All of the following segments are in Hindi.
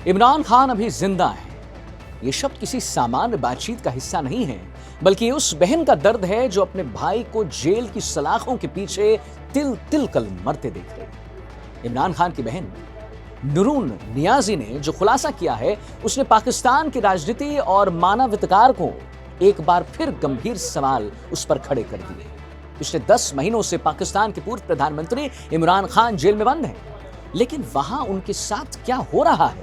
इमरान खान अभी जिंदा हैं। ये शब्द किसी सामान्य बातचीत का हिस्सा नहीं है, बल्कि ये उस बहन का दर्द है जो अपने भाई को जेल की सलाखों के पीछे तिल तिल कल मरते देख रही है। इमरान खान की बहन नूरून नियाजी ने जो खुलासा किया है, उसने पाकिस्तान की राजनीति और मानवाधिकार को एक बार फिर गंभीर सवाल उस पर खड़े कर दिए। पिछले 10 महीनों से पाकिस्तान के पूर्व प्रधानमंत्री इमरान खान जेल में बंद हैं, लेकिन वहां उनके साथ क्या हो रहा है?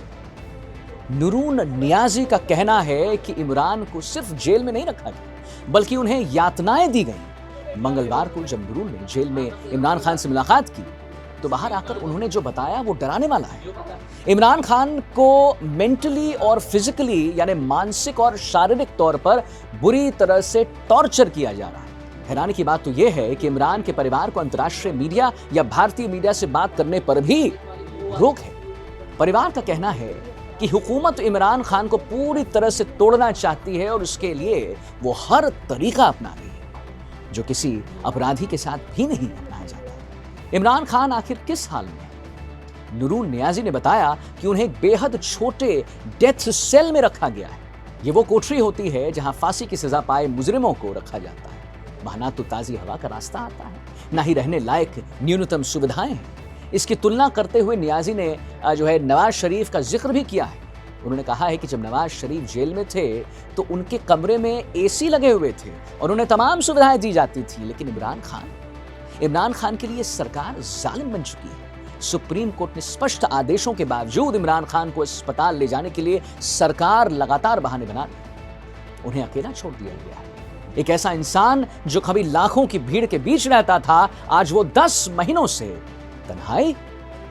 नूरून नियाजी का कहना है कि इमरान को सिर्फ जेल में नहीं रखा गया, बल्कि उन्हें यातनाएं दी गईं। मंगलवार को जब नूरून ने जेल में इमरान खान से मुलाकात की, तो बाहर आकर उन्होंने जो बताया वो डराने वाला है। इमरान खान को मेंटली और फिजिकली यानी मानसिक और शारीरिक तौर पर बुरी तरह से टॉर्चर किया जा रहा है। हैरानी की बात तो यह है कि इमरान के परिवार को अंतर्राष्ट्रीय मीडिया या भारतीय मीडिया से बात करने पर भी रोक है। परिवार का कहना है कि हुकूमत इमरान खान को पूरी तरह से तोड़ना चाहती है और उसके लिए वो हर तरीका अपना रही है, जो किसी अपराधी के साथ भी नहीं अपनाया जाता। इमरान खान आखिर किस हाल में है? नूरून नियाजी ने बताया कि उन्हें एक बेहद छोटे डेथ सेल में रखा गया है। ये वो कोठरी होती है जहां फांसी की सजा पाए मुजरिमों को रखा जाता है। वहां ना तो ताजी हवा का रास्ता आता है, ना ही रहने लायक न्यूनतम सुविधाएं हैं। इसकी तुलना करते हुए नियाजी ने नवाज शरीफ का जिक्र भी किया है। उन्होंने कहा है कि जब नवाज शरीफ जेल में थे तो उनके कमरे में एसी लगे हुए थे और उन्हें तमाम सुविधाएं दी जाती थी, लेकिन इमरान खान के लिए सरकार जालिम बन चुकी है। सुप्रीम कोर्ट ने स्पष्ट आदेशों के बावजूद इमरान खान को अस्पताल ले जाने के लिए सरकार लगातार बहाने बना रही है। उन्हें अकेला छोड़ दिया गया है। एक ऐसा इंसान जो कभी लाखों की भीड़ के बीच रहता था, आज वो 10 महीनों से तन्हाई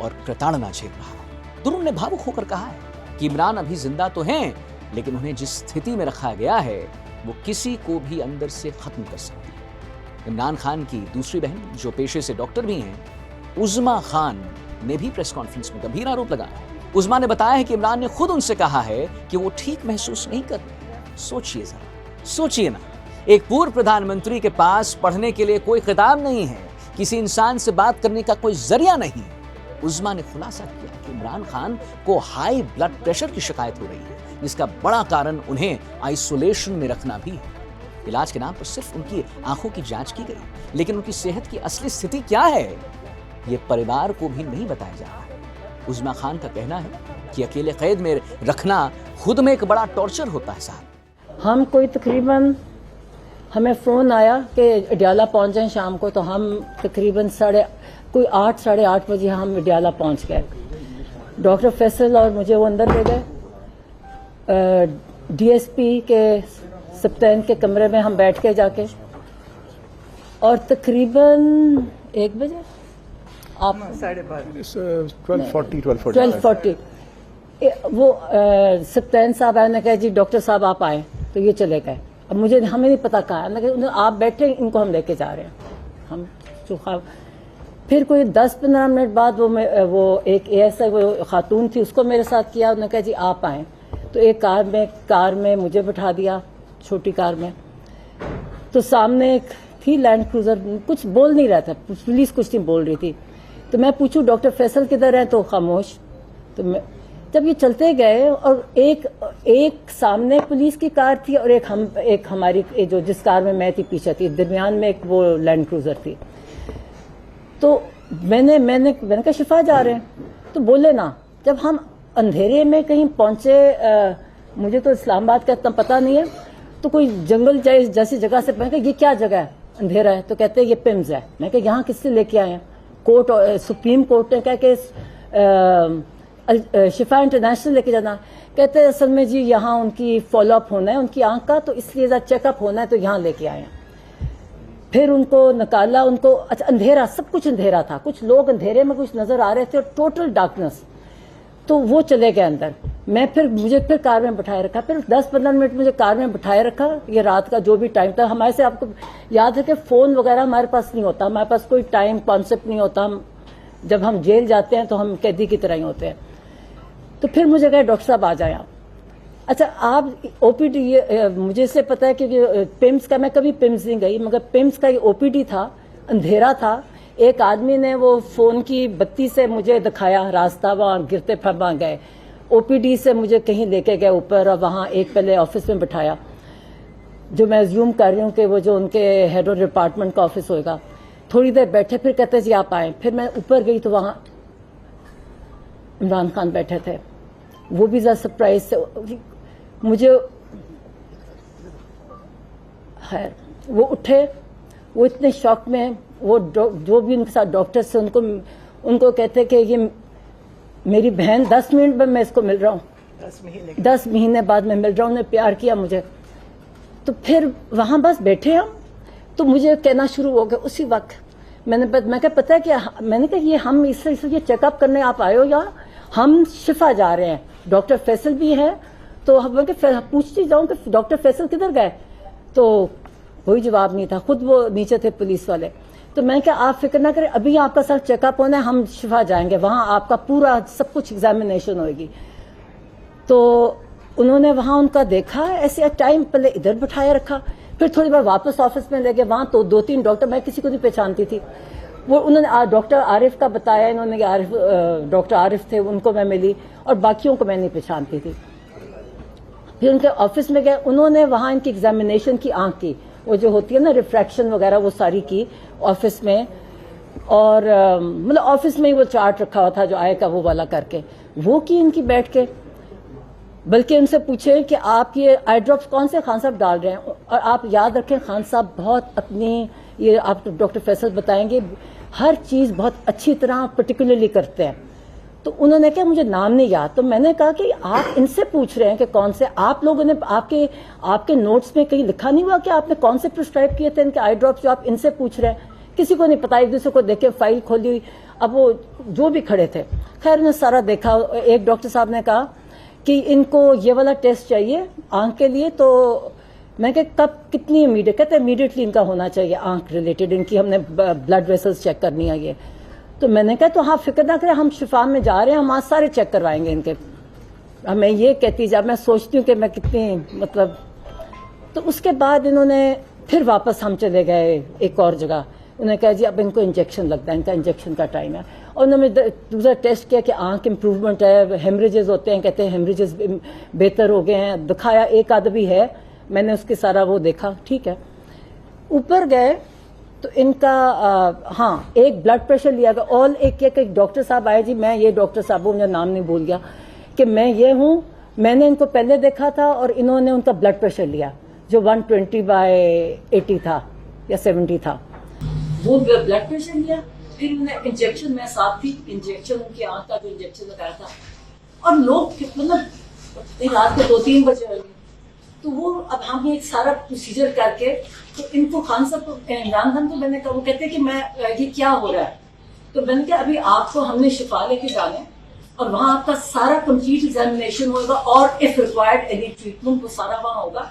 और प्रताड़ना झेल रहा है। नूरून ने भावुक होकर कहा है कि इमरान अभी जिंदा तो हैं, लेकिन उन्हें जिस स्थिति में रखा गया है वो किसी को भी अंदर से खत्म कर सकती है। इमरान खान की दूसरी बहन, जो पेशे से डॉक्टर भी हैं, उज़मा खान ने भी प्रेस कॉन्फ्रेंस में गंभीर आरोप लगाया। उज़मा ने बताया है कि इमरान ने खुद उनसे कहा है कि वो ठीक महसूस नहीं कर रहे। सोचिए जरा, सोचिए ना, एक पूर्व प्रधानमंत्री के पास पढ़ने के लिए कोई किताब नहीं है, किसी इंसान से बात करने का कोई जरिया नहीं। उज़मा ने खुलासा किया कि इमरान खान को हाई ब्लड प्रेशर की शिकायत हो रही है, जिसका बड़ा कारण उन्हें आइसोलेशन में रखना भी है। इलाज के नाम पर सिर्फ उनकी आंखों की जांच की गई, लेकिन उनकी सेहत की असली स्थिति क्या है, ये परिवार को भी नहीं बताया जा रहा है। उज़मा खान का कहना है कि अकेले कैद में रखना खुद में एक बड़ा टॉर्चर होता है साहब। हम कोई तकरीबन, हमें फ़ोन आया कि अडियाला पहुंच जाएं शाम को, तो हम तकरीबन 8 साढ़े 8 बजे हम अडियाला पहुंच गए। डॉक्टर फैसल और मुझे वो अंदर ले गए। डीएसपी के सप्तान के कमरे में हम बैठ के जाके, और तकरीबन 1 बजे आप 12:40 वो सप्तान साहब आए, ने कहा जी डॉक्टर साहब आप आए, तो ये चले गए। अब हमें नहीं पता कहाँ है, आप बैठे, इनको हम लेके जा रहे हैं। हम चुखा, फिर कोई 10-15 मिनट बाद वो एक एएसआई वो खातून थी, उसको मेरे साथ किया। उन्होंने कहा जी आप आए, तो एक कार में मुझे बिठा दिया, छोटी कार में। तो सामने एक थी लैंड क्रूजर, कुछ बोल नहीं रहा था, पुलिस कुछ नहीं बोल रही थी। तो मैं पूछूं डॉक्टर फैसल किधर है, तो खामोश। तो जब ये चलते गए, और एक सामने पुलिस की कार थी और एक हमारी जिस कार में मैं थी पीछे थी, दरमियान में एक वो लैंड क्रूजर थी। तो मैंने कहा शिफा जा रहे हैं, तो बोले ना। जब हम अंधेरे में कहीं पहुंचे, मुझे तो इस्लामाबाद का इतना पता नहीं है, तो कोई जंगल जैसी जगह से, मैं कहा ये क्या जगह है, अंधेरा है। तो कहते हैं ये पिम्स है। मैं कहा यहाँ किससे लेके आए हैं? कोर्ट, सुप्रीम कोर्ट ने कहा कि शिफा इंटरनेशनल लेके जाना। कहते हैं असल में जी यहाँ उनकी फॉलोअप होना है उनकी आंख का, तो इसलिए चेकअप होना है, तो यहाँ लेके आए हैं। फिर उनको निकाला, उनको अच्छा अंधेरा, सब कुछ अंधेरा था, कुछ लोग अंधेरे में कुछ नजर आ रहे थे और टोटल डार्कनेस। तो वो चले गए अंदर। मुझे फिर कार में बिठाए रखा, फिर 10-15 मिनट मुझे कार में बिठाए रखा। ये रात का जो भी टाइम था, हमारे से आपको याद है कि फोन वगैरह हमारे पास नहीं होता, हमारे पास कोई टाइम कॉन्सेप्ट नहीं होता। जब हम जेल जाते हैं तो हम कैदी की तरह ही होते हैं। तो फिर मुझे कहा डॉक्टर साहब आ जाए आप। अच्छा आप ओपीडी, मुझे से पता है कि पिम्स का, मैं कभी पिम्स नहीं गई, मगर पिम्स का ये ओपीडी था, अंधेरा था। एक आदमी ने वो फोन की बत्ती से मुझे दिखाया रास्ता, वहां गिरते फिर वहां गए। ओपीडी से मुझे कहीं लेके गए ऊपर, और वहाँ एक पहले ऑफिस में बिठाया, जो मैं अज्यूम कर रही हूँ कि वो जो उनके हेड ऑफ डिपार्टमेंट का ऑफिस होगा। थोड़ी देर बैठे, फिर कहते जी आप आए। फिर मैं ऊपर गई तो वहाँ इमरान खान बैठे थे। वो भी ज़रा सरप्राइज से मुझे, खैर वो उठे, वो इतने शॉक में, वो जो भी उनके साथ डॉक्टर्स थे उनको कहते कि ये मेरी बहन, 10 मिनट में मैं इसको मिल रहा हूँ, 10 महीने बाद मैं मिल रहा हूँ, उन्होंने प्यार किया मुझे। तो फिर वहाँ बस बैठे हम, तो मुझे कहना शुरू हो गया उसी वक्त। मैं कहा पता है क्या, मैंने कहा ये हम इस ये चेकअप करने आप आए हो या हम शिफा जा रहे हैं, डॉक्टर फैसल भी है। तो मैं पूछती जाऊँ कि डॉक्टर फैसल किधर गए, तो कोई जवाब नहीं था, खुद वो नीचे थे पुलिस वाले। तो मैं क्या, आप फिक्र ना करें, अभी आपका सर चेकअप होना है, हम शिफा जाएंगे, वहाँ आपका पूरा सब कुछ एग्जामिनेशन होगी। तो उन्होंने वहाँ उनका देखा, ऐसे टाइम पहले इधर बिठाया रखा, फिर थोड़ी बार वापस ऑफिस में ले गए। वहाँ तो 2-3 डॉक्टर, मैं किसी को नहीं पहचानती थी, वो उन्होंने डॉक्टर आरिफ का बताया, इन्होंने डॉक्टर आरिफ थे, उनको मैं मिली, और बाकियों को मैं नहीं पहचानती थी। फिर उनके ऑफिस में गए, उन्होंने वहाँ इनकी एग्जामिनेशन की, आंख की वो जो होती है ना रिफ्रैक्शन वगैरह, वो सारी की ऑफिस में। और मतलब ऑफिस में ही वो चार्ट रखा हुआ था जो आएगा वो वाला करके, वो की इनकी बैठ के। बल्कि उनसे पूछे कि आप ये आई ड्रॉप्स कौन से खान साहब डाल रहे हैं, और आप याद रखें खान साहब बहुत अपनी, ये आप डॉक्टर फैसल बताएंगे, हर चीज़ बहुत अच्छी तरह पर्टिकुलरली करते हैं। तो उन्होंने कहा मुझे नाम नहीं याद। तो मैंने कहा कि आप इनसे पूछ रहे हैं कि कौन से, आप लोगों ने आपके नोट्स में कहीं लिखा नहीं हुआ कि आपने कौन से प्रिस्क्राइब किए थे इनके आई ड्रॉप्स, जो आप इनसे पूछ रहे हैं। किसी को नहीं पता, एक दूसरे को देखे, फाइल खोली हुई। अब वो जो भी खड़े थे, खैर उन्होंने सारा देखा। एक डॉक्टर साहब ने कहा कि इनको ये वाला टेस्ट चाहिए आंख के लिए। तो मैं कहा कब, कितनी इमीडिएट, कहते इमीडिएटली इनका होना चाहिए आंख रिलेटेड, इनकी हमने ब्लड वेसल्स चेक करनी है ये। तो मैंने कहा तो हाँ फिक्र ना करें, हम शिफा में जा रहे हैं, हम आज सारे चेक करवाएंगे इनके। अब मैं ये कहती, जब मैं सोचती हूँ कि मैं कितनी मतलब। तो उसके बाद इन्होंने फिर वापस हम चले गए एक और जगह। उन्होंने कहा जी अब इनको इंजेक्शन लगता है, इनका इंजेक्शन का टाइम है। और उन्होंने दूसरा टेस्ट किया कि आंख इम्प्रूवमेंट है, हेमरेजेस होते हैं, कहते हैं हेमरेजेस बेहतर हो गए हैं, दिखाया एक आध भी है, मैंने उसके सारा वो देखा, ठीक है। ऊपर गए तो इनका हाँ एक ब्लड प्रेशर लिया गया। और एक डॉक्टर साहब आए जी, मैं ये डॉक्टर साहब, मुझे नाम नहीं भूल गया, कि मैं ये हूँ, मैंने इनको पहले देखा था और इन्होंने उनका ब्लड प्रेशर लिया जो 120/80 था या 70 था, वो ब्लड प्रेशर लिया। फिर उन्होंने इंजेक्शन, मैं साथ थी, इंजेक्शन उनकी आंख का जो इंजेक्शन लगाया था। और लोग मतलब रात को 2-3 बजे, तो वो अब हम एक सारा प्रोसीजर करके, तो इनको खान साहब, इमरान खान को मैंने कहा, वो कहते कि मैं ये क्या हो रहा है। तो मैंने कहा अभी आपको हमने शिफा लेके जाना है और वहाँ आपका सारा कंप्लीट एग्जामिनेशन होगा, और इफ रिक्वायर्ड एनी ट्रीटमेंट वो सारा वहाँ होगा।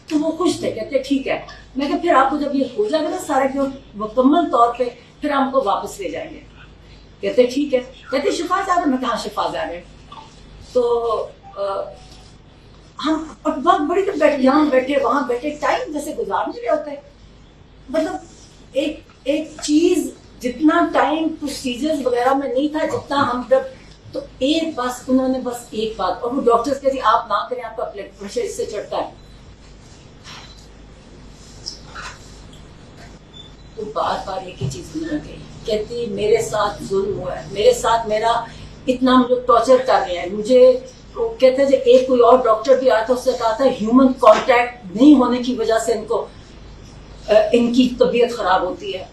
तो वो खुश थे, कहते ठीक है। मैं कहा फिर आपको जब ये हो जाएगा ना सारा क्यों मुकम्मल तौर पे, फिर हमको वापस ले जाएंगे। कहते ठीक है। कहते शिफा जा रहे, मैं कहा शिफा जा रहे। तो हम बहुत बड़ी तो यहाँ बैठे वहां बैठे, टाइम जैसे गुजार नहीं रहे होते। मतलब एक चीज जितना टाइम प्रोसीजर्स वगैरह में नहीं था जितना हम जब, तो एक बस उन्होंने बस एक बात, और वो डॉक्टर्स कहते आप ना करें, आपका ब्लड प्रेशर इससे चढ़ता है। तो बार बार एक ही चीज उन्होंने कही, कहती मेरे साथ जुल्म हुआ है, मेरे साथ मेरा इतना मुझे टॉर्चर कर रहे हैं। मुझे वो कहते हैं एक कोई और डॉक्टर भी आया था, उससे कहा था ह्यूमन कांटेक्ट नहीं होने की वजह से इनकी तबीयत खराब होती है।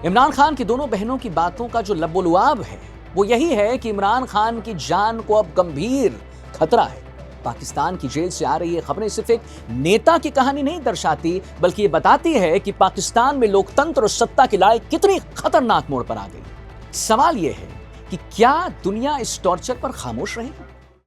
इमरान खान की दोनों बहनों की बातों का जो लबोलुआब है वो यही है कि इमरान खान की जान को अब गंभीर खतरा है। पाकिस्तान की जेल से आ रही ये खबरें सिर्फ एक नेता की कहानी नहीं दर्शाती, बल्कि ये बताती है कि पाकिस्तान में लोकतंत्र और सत्ता की लड़ाई कितनी खतरनाक मोड़ पर आ गई। सवाल यह है कि क्या दुनिया इस टॉर्चर पर खामोश रहेगी?